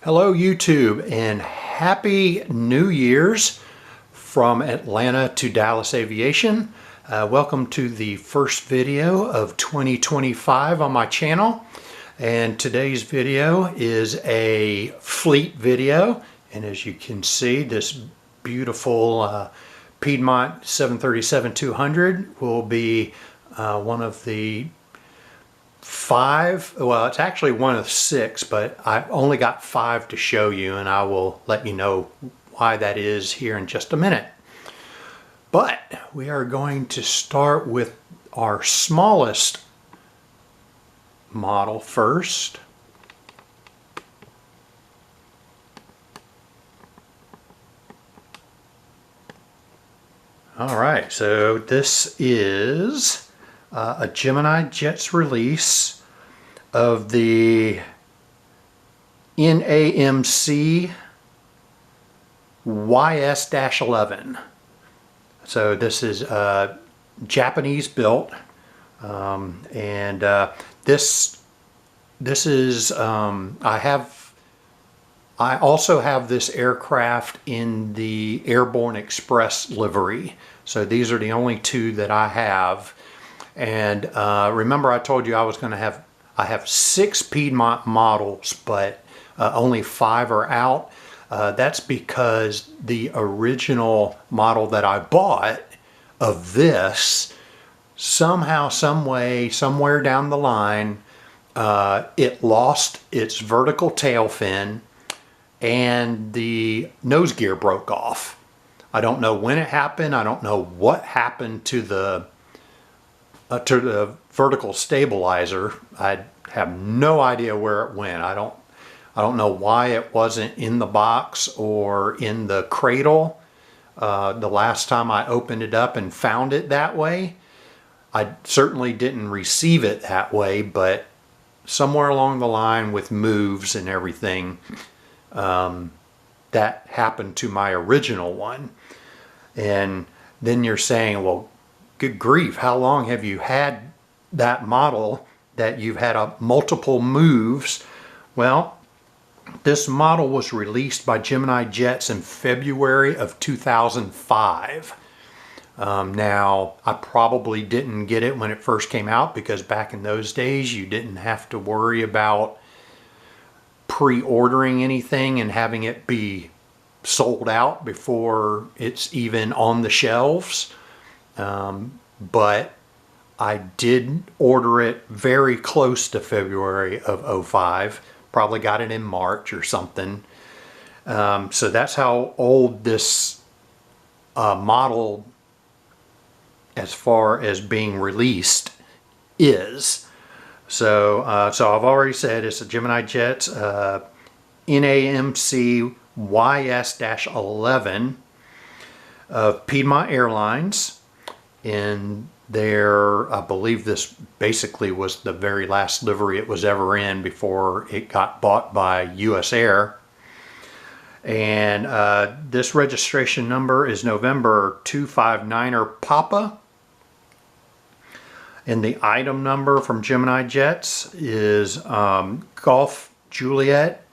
Hello YouTube and Happy New Year's from Atlanta to Dallas Aviation. Welcome to the first video of 2025 on my channel, and today's video is a fleet video, and as you can see, this beautiful Piedmont 737-200 will be one of the it's actually one of six, but I've only got five to show you, and I will let you know why that is here in just a minute. But we are going to start with our smallest model first. All right, so this is a Gemini Jets release of the NAMC YS-11. So this is Japanese built, and this is I also have this aircraft in the Airborne Express livery. So these are the only two that I have. And remember, I told you I have six Piedmont models, but only five are out. That's because the original model that I bought of this, somehow, some way, somewhere down the line, it lost its vertical tail fin and the nose gear broke off. I don't know when it happened. I don't know what happened to the vertical stabilizer. I have no idea where it went. I don't know why it wasn't in the box or in the cradle the last time I opened it up and found it that way. I certainly didn't receive it that way, but somewhere along the line with moves and everything, that happened to my original one. And then you're saying, well, good grief, how long have you had that model that you've had multiple moves? Well, this model was released by Gemini Jets in February of 2005. Now, I probably didn't get it when it first came out, because back in those days you didn't have to worry about pre-ordering anything and having it be sold out before it's even on the shelves. But I did order it very close to February of 2005. Probably got it in March or something. So that's how old this model, as far as being released, is. So I've already said it's a Gemini Jets NAMC YS-11 of Piedmont Airlines. In their, I believe this basically was the very last livery it was ever in before it got bought by USAir. And this registration number is November 259er Papa. And the item number from Gemini Jets is Golf Juliet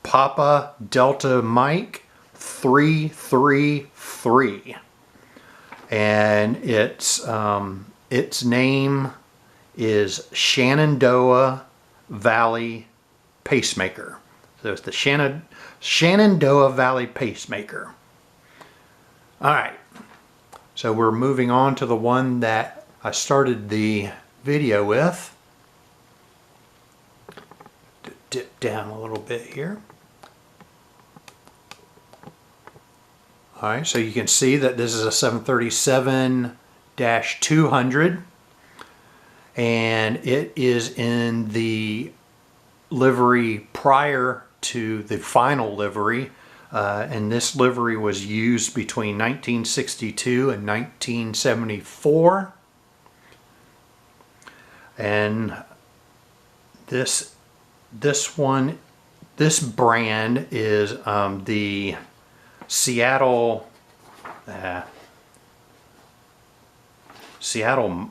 Papa Delta Mike 333. And its name is Shenandoah Valley Pacemaker. So it's the Shenandoah Valley Pacemaker. All right, so we're moving on to the one that I started the video with. Dip down a little bit here. All right, so you can see that this is a 737-200, and it is in the livery prior to the final livery, and this livery was used between 1962 and 1974. And this brand is the Seattle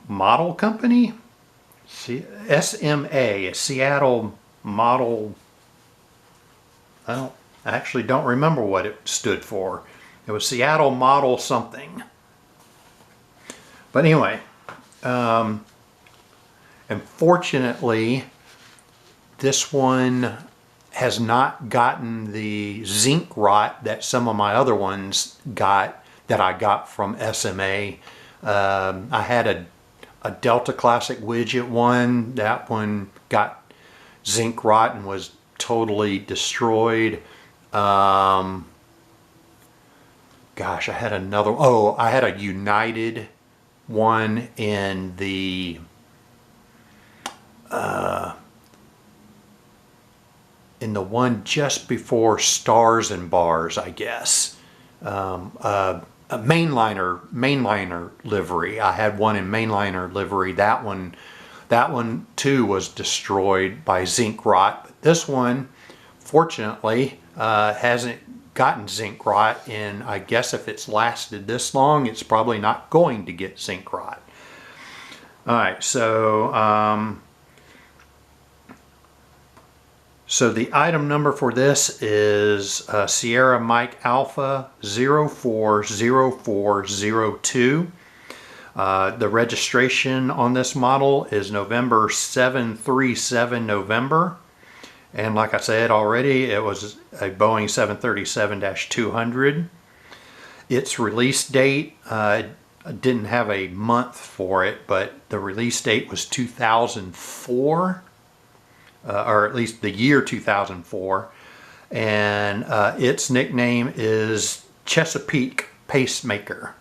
Model Company, SMA, Seattle Model I actually don't remember what it stood for. It was Seattle Model something. But anyway, and fortunately, this one has not gotten the zinc rot that some of my other ones got, that I got from SMA. I had a Delta Classic widget one. That one got zinc rot and was totally destroyed. Gosh, I had another, oh, I had a United one in the one just before Stars and Bars, I guess. A mainliner livery. I had one in mainliner livery. That one too was destroyed by zinc rot. But this one, fortunately, hasn't gotten zinc rot, and I guess if it's lasted this long, it's probably not going to get zinc rot. All right, so the item number for this is Sierra Mike Alpha 040402. The registration on this model is November 737 November. And like I said already, it was a Boeing 737-200. Its release date, I didn't have a month for it, but the release date was 2004, or at least the year 2004. And its nickname is Chesapeake Pacemaker.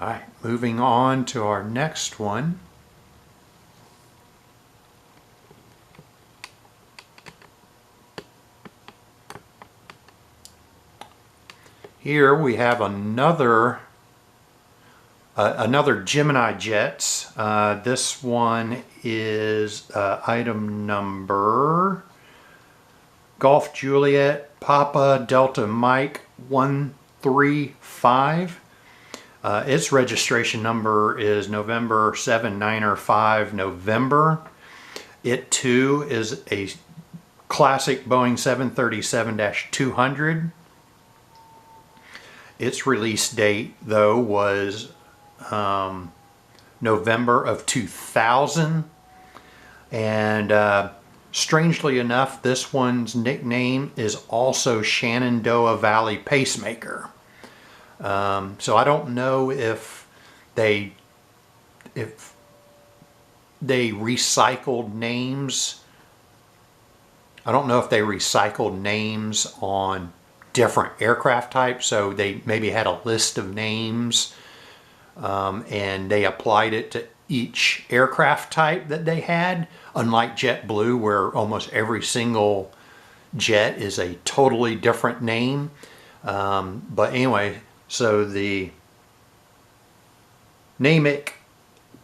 All right, moving on to our next one. Here we have another Gemini Jets. This one is item number Golf Juliet Papa Delta Mike 135. Its registration number is November 7905 November. It too is a classic Boeing 737-200. Its release date, though, was November of 2000. And strangely enough, this one's nickname is also Shenandoah Valley Pacemaker. So I don't know if they recycled names. I don't know if they recycled names on different aircraft types, so they maybe had a list of names and they applied it to each aircraft type that they had, unlike JetBlue, where almost every single jet is a totally different name. But anyway, so the Namick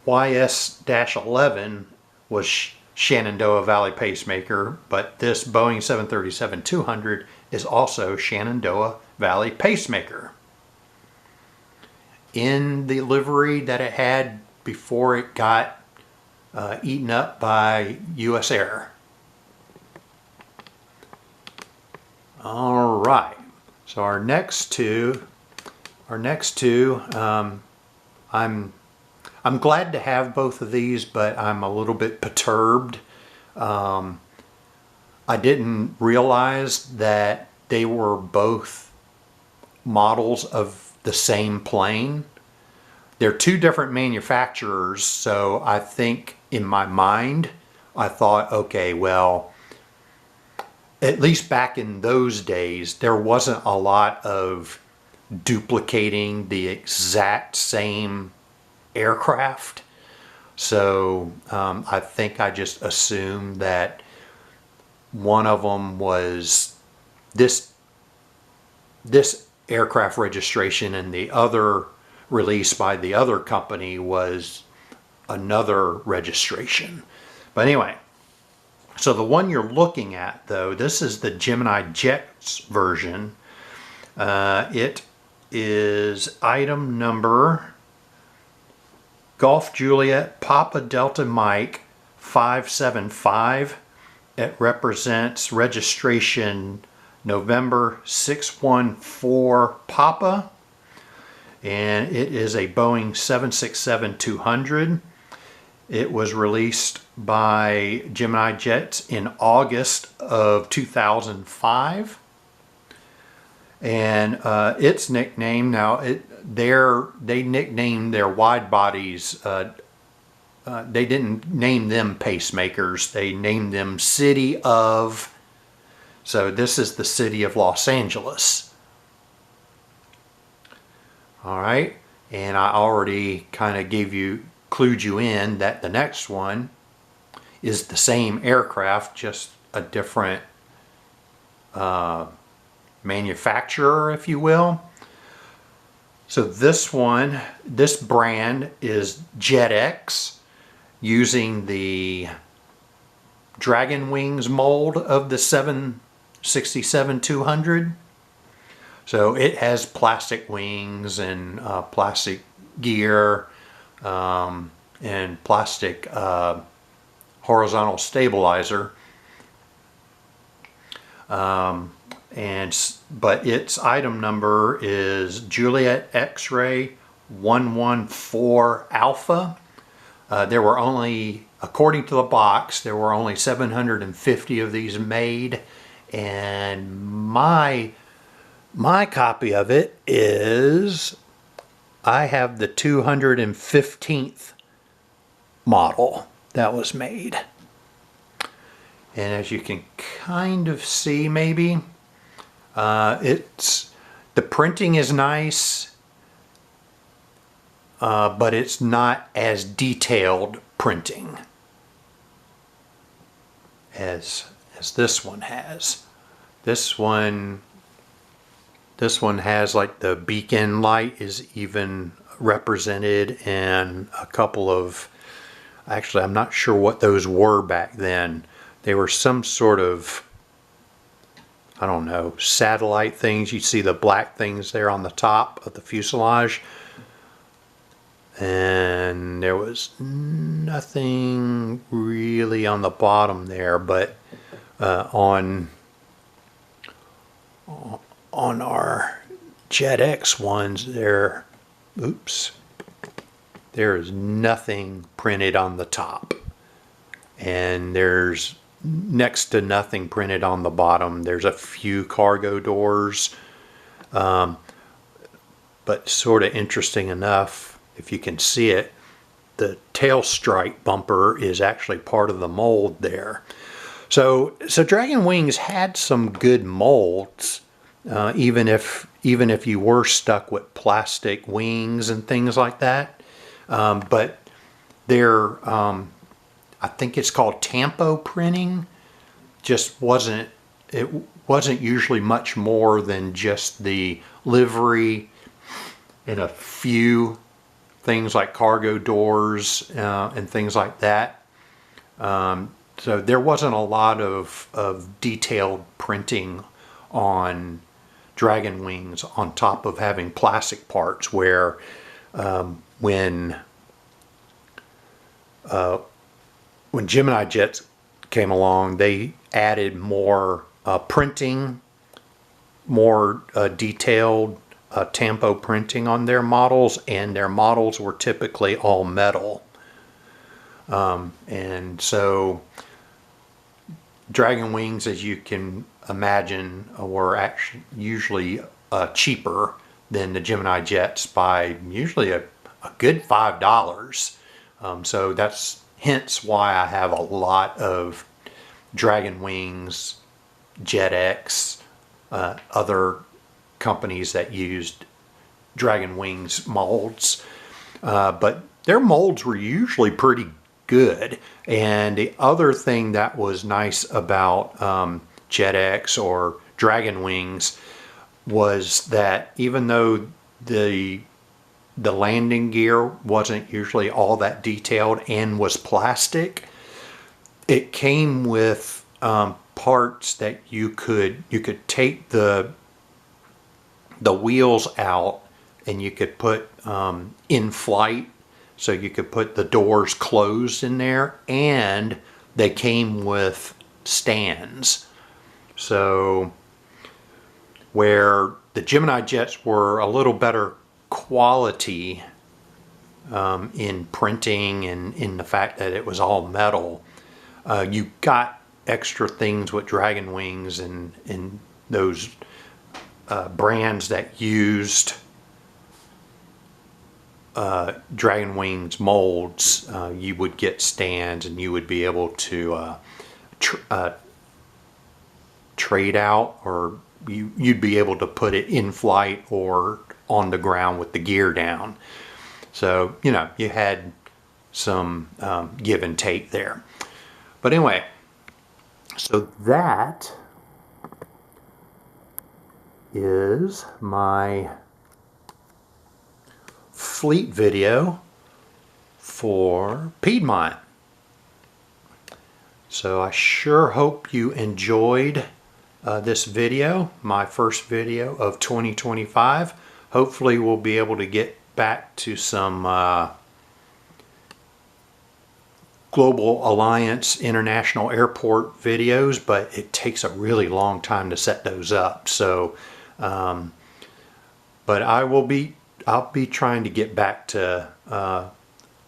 YS-11 was Shenandoah Valley Pacemaker, but this Boeing 737-200 is also Shenandoah Valley Pacemaker. In the livery that it had before it got eaten up by USAir. All right, so our next two, I'm glad to have both of these, but I'm a little bit perturbed. I didn't realize that they were both models of the same plane. They're two different manufacturers, so I think in my mind, I thought, okay, well, at least back in those days, there wasn't a lot of duplicating the exact same aircraft. So I think I just assumed that one of them was this aircraft registration and the other release by the other company was another registration. But anyway, so the one you're looking at, though, this is the Gemini Jets version. It is item number Golf Juliet Papa Delta Mike 575. It represents registration November 614 Papa, and it is a Boeing 767-200. It was released by Gemini Jets in August of 2005. And its nickname, now they nicknamed their wide bodies, they didn't name them pacemakers, they named them City of, so this is the city of Los Angeles. Alright, and I already kind of clued you in that the next one is the same aircraft, just a different manufacturer, if you will. So this brand is JetX, using the Dragon Wings mold of the 767-200. So it has plastic wings and plastic gear and plastic horizontal stabilizer. But its item number is Juliet X-Ray 114 Alpha. There were only, according to the box, there were only 750 of these made, and my copy of it is, I have the 215th model that was made. And as you can kind of see, maybe, the printing is nice, but it's not as detailed printing as this one has. This one has, like, the beacon light is even represented, and a couple of, actually I'm not sure what those were back then. They were some sort of, I don't know, satellite things. You see the black things there on the top of the fuselage. And there was nothing really on the bottom there, but on our JetX ones there, there is nothing printed on the top. And there's next to nothing printed on the bottom. There's a few cargo doors, but sort of interesting enough, if you can see it, the tail stripe bumper is actually part of the mold there. So Dragon Wings had some good molds, even if you were stuck with plastic wings and things like that. But they're I think it's called tampo printing. It wasn't usually much more than just the livery and a few things like cargo doors and things like that. So there wasn't a lot of detailed printing on Dragon Wings, on top of having plastic parts, where when Gemini Jets came along, they added more printing, more detailed tampo printing on their models, and their models were typically all metal. And so Dragon Wings, as you can imagine, were actually usually cheaper than the Gemini Jets by usually a good $5. So that's hence why I have a lot of Dragon Wings, JetX, other companies that used Dragon Wings molds. But their molds were usually pretty good. And the other thing that was nice about JetX or Dragon Wings was that even though the landing gear wasn't usually all that detailed and was plastic, it came with parts that you could take the wheels out, and you could put in flight, so you could put the doors closed in there, and they came with stands. So where the Gemini jets were a little better quality in printing and in the fact that it was all metal, you got extra things with Dragon Wings and those brands that used Dragon Wings molds. You would get stands and you would be able to trade out, or you'd be able to put it in flight or on the ground with the gear down. So, you know, you had some give and take there. But anyway, so that is my fleet video for Piedmont. So I sure hope you enjoyed this video, my first video of 2025. Hopefully we'll be able to get back to some Global Alliance International Airport videos, but it takes a really long time to set those up. So, but I'll be trying to get back to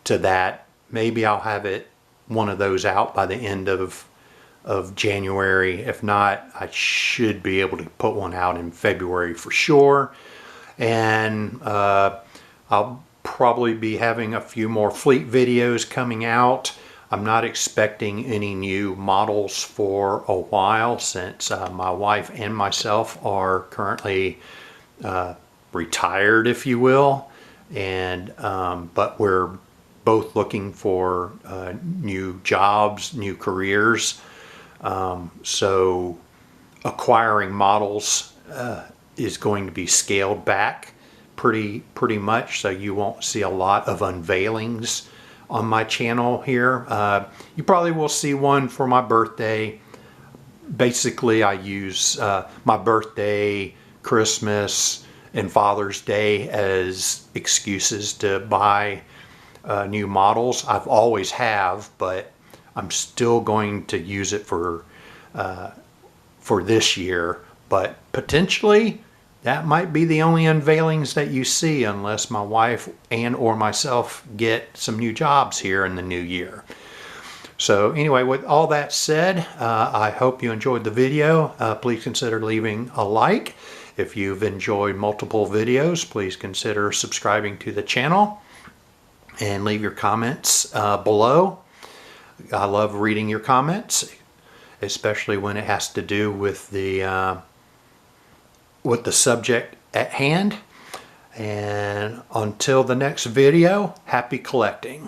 that. Maybe I'll have one of those out by the end of January. If not, I should be able to put one out in February for sure. And I'll probably be having a few more fleet videos coming out. I'm not expecting any new models for a while, since my wife and myself are currently retired, if you will, and but we're both looking for new jobs, new careers. So acquiring models is going to be scaled back pretty much, so you won't see a lot of unveilings on my channel here. You probably will see one for my birthday. Basically, I use my birthday, Christmas, and Father's Day as excuses to buy new models. I've always have, but I'm still going to use it for this year. But potentially, that might be the only unveilings that you see, unless my wife and or myself get some new jobs here in the new year. So anyway, with all that said, I hope you enjoyed the video. Please consider leaving a like. If you've enjoyed multiple videos, please consider subscribing to the channel and leave your comments below. I love reading your comments, especially when it has to do with the subject at hand. And until the next video, happy collecting.